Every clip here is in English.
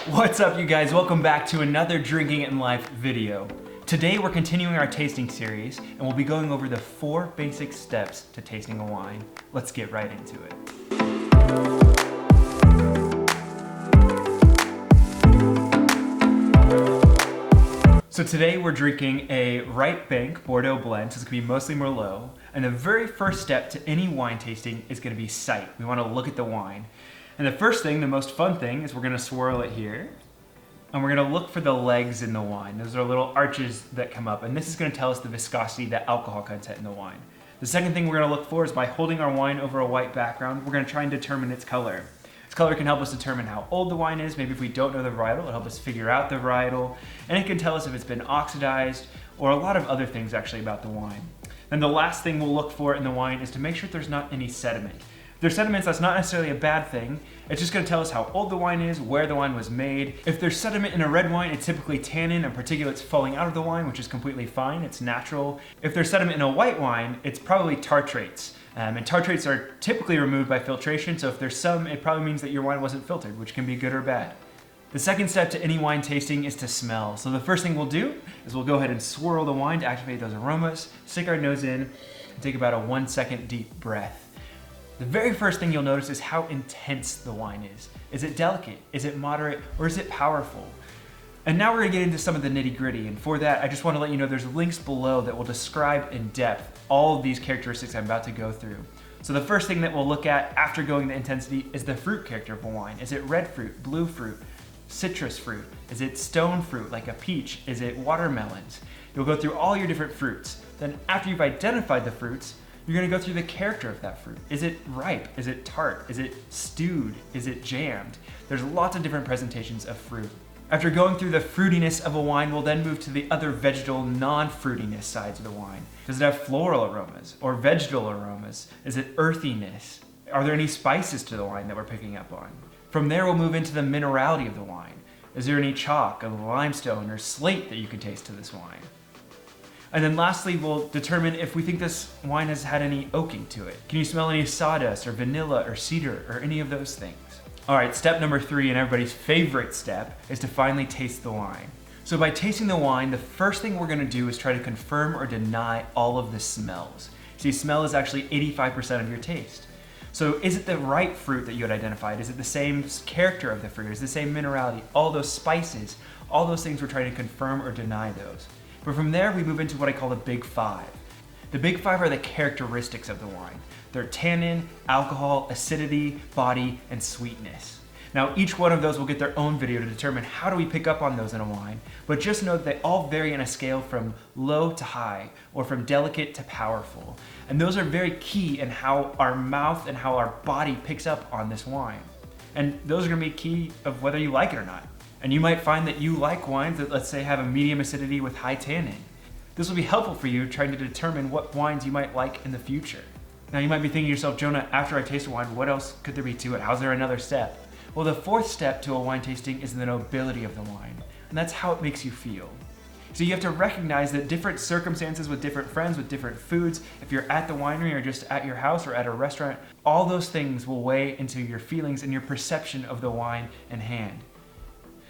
What's up, you guys? Welcome back to another Drinking It in Life video. Today we're continuing our tasting series and we'll be going over the 4 basic steps to tasting a wine. Let's get right into it. So today we're drinking a Right Bank Bordeaux blend, so it's gonna be mostly Merlot. And the very first step to any wine tasting is gonna be sight. We wanna look at the wine. And the first thing, the most fun thing, is we're gonna swirl it here. And we're gonna look for the legs in the wine. Those are little arches that come up. And this is gonna tell us the viscosity, the alcohol content in the wine. The second thing we're gonna look for is by holding our wine over a white background, we're gonna try and determine its color. Its color can help us determine how old the wine is. Maybe if we don't know the varietal, it'll help us figure out the varietal. And it can tell us if it's been oxidized or a lot of other things actually about the wine. Then the last thing we'll look for in the wine is to make sure there's not any sediment. If there's sediments, that's not necessarily a bad thing. It's just gonna tell us how old the wine is, where the wine was made. If there's sediment in a red wine, it's typically tannin and particulates falling out of the wine, which is completely fine, it's natural. If there's sediment in a white wine, it's probably tartrates. And tartrates are typically removed by filtration, so if there's some, it probably means that your wine wasn't filtered, which can be good or bad. The second step to any wine tasting is to smell. So the first thing we'll do is we'll go ahead and swirl the wine to activate those aromas, stick our nose in, and take about a 1 second deep breath. The very first thing you'll notice is how intense the wine is. Is it delicate? Is it moderate? Or is it powerful? And now we're gonna get into some of the nitty gritty. And for that, I just wanna let you know there's links below that will describe in depth all of these characteristics I'm about to go through. So the first thing that we'll look at after going to intensity is the fruit character of a wine. Is it red fruit, blue fruit, citrus fruit? Is it stone fruit like a peach? Is it watermelons? You'll go through all your different fruits. Then after you've identified the fruits, you're gonna go through the character of that fruit. Is it ripe? Is it tart? Is it stewed? Is it jammed? There's lots of different presentations of fruit. After going through the fruitiness of a wine, we'll then move to the other vegetal non-fruitiness sides of the wine. Does it have floral aromas or vegetal aromas? Is it earthiness? Are there any spices to the wine that we're picking up on? From there, we'll move into the minerality of the wine. Is there any chalk, or limestone, or slate that you can taste to this wine? And then lastly, we'll determine if we think this wine has had any oaking to it. Can you smell any sawdust or vanilla or cedar or any of those things? All right, step number 3, and everybody's favorite step, is to finally taste the wine. So by tasting the wine, the first thing we're gonna do is try to confirm or deny all of the smells. See, smell is actually 85% of your taste. So is it the right fruit that you had identified? Is it the same character of the fruit? Is it the same minerality? All those spices, all those things we're trying to confirm or deny those. But from there, we move into what I call the Big 5. The Big 5 are the characteristics of the wine. They're tannin, alcohol, acidity, body, and sweetness. Now, each one of those will get their own video to determine how do we pick up on those in a wine, but just know that they all vary on a scale from low to high, or from delicate to powerful. And those are very key in how our mouth and how our body picks up on this wine. And those are gonna be key of whether you like it or not. And you might find that you like wines that, let's say, have a medium acidity with high tannin. This will be helpful for you trying to determine what wines you might like in the future. Now you might be thinking to yourself, Jonah, after I taste a wine, what else could there be to it? How's there another step? Well, the 4th step to a wine tasting is the nobility of the wine, and that's how it makes you feel. So you have to recognize that different circumstances with different friends, with different foods, if you're at the winery or just at your house or at a restaurant, all those things will weigh into your feelings and your perception of the wine in hand.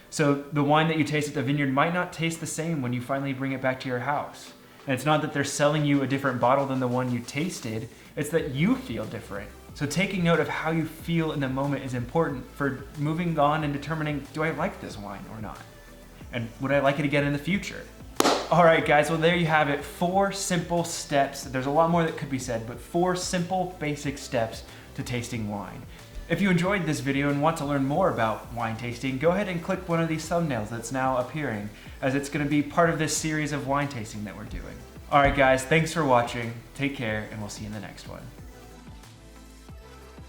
So the wine that you taste at the vineyard might not taste the same when you finally bring it back to your house. And it's not that they're selling you a different bottle than the one you tasted, it's that you feel different. So taking note of how you feel in the moment is important for moving on and determining, do I like this wine or not? And would I like it again in the future? All right, guys, well, there you have it. 4 simple steps. There's a lot more that could be said, but 4 simple, basic steps to tasting wine. If you enjoyed this video and want to learn more about wine tasting, go ahead and click one of these thumbnails that's now appearing, as it's gonna be part of this series of wine tasting that we're doing. All right, guys, thanks for watching. Take care, and we'll see you in the next one.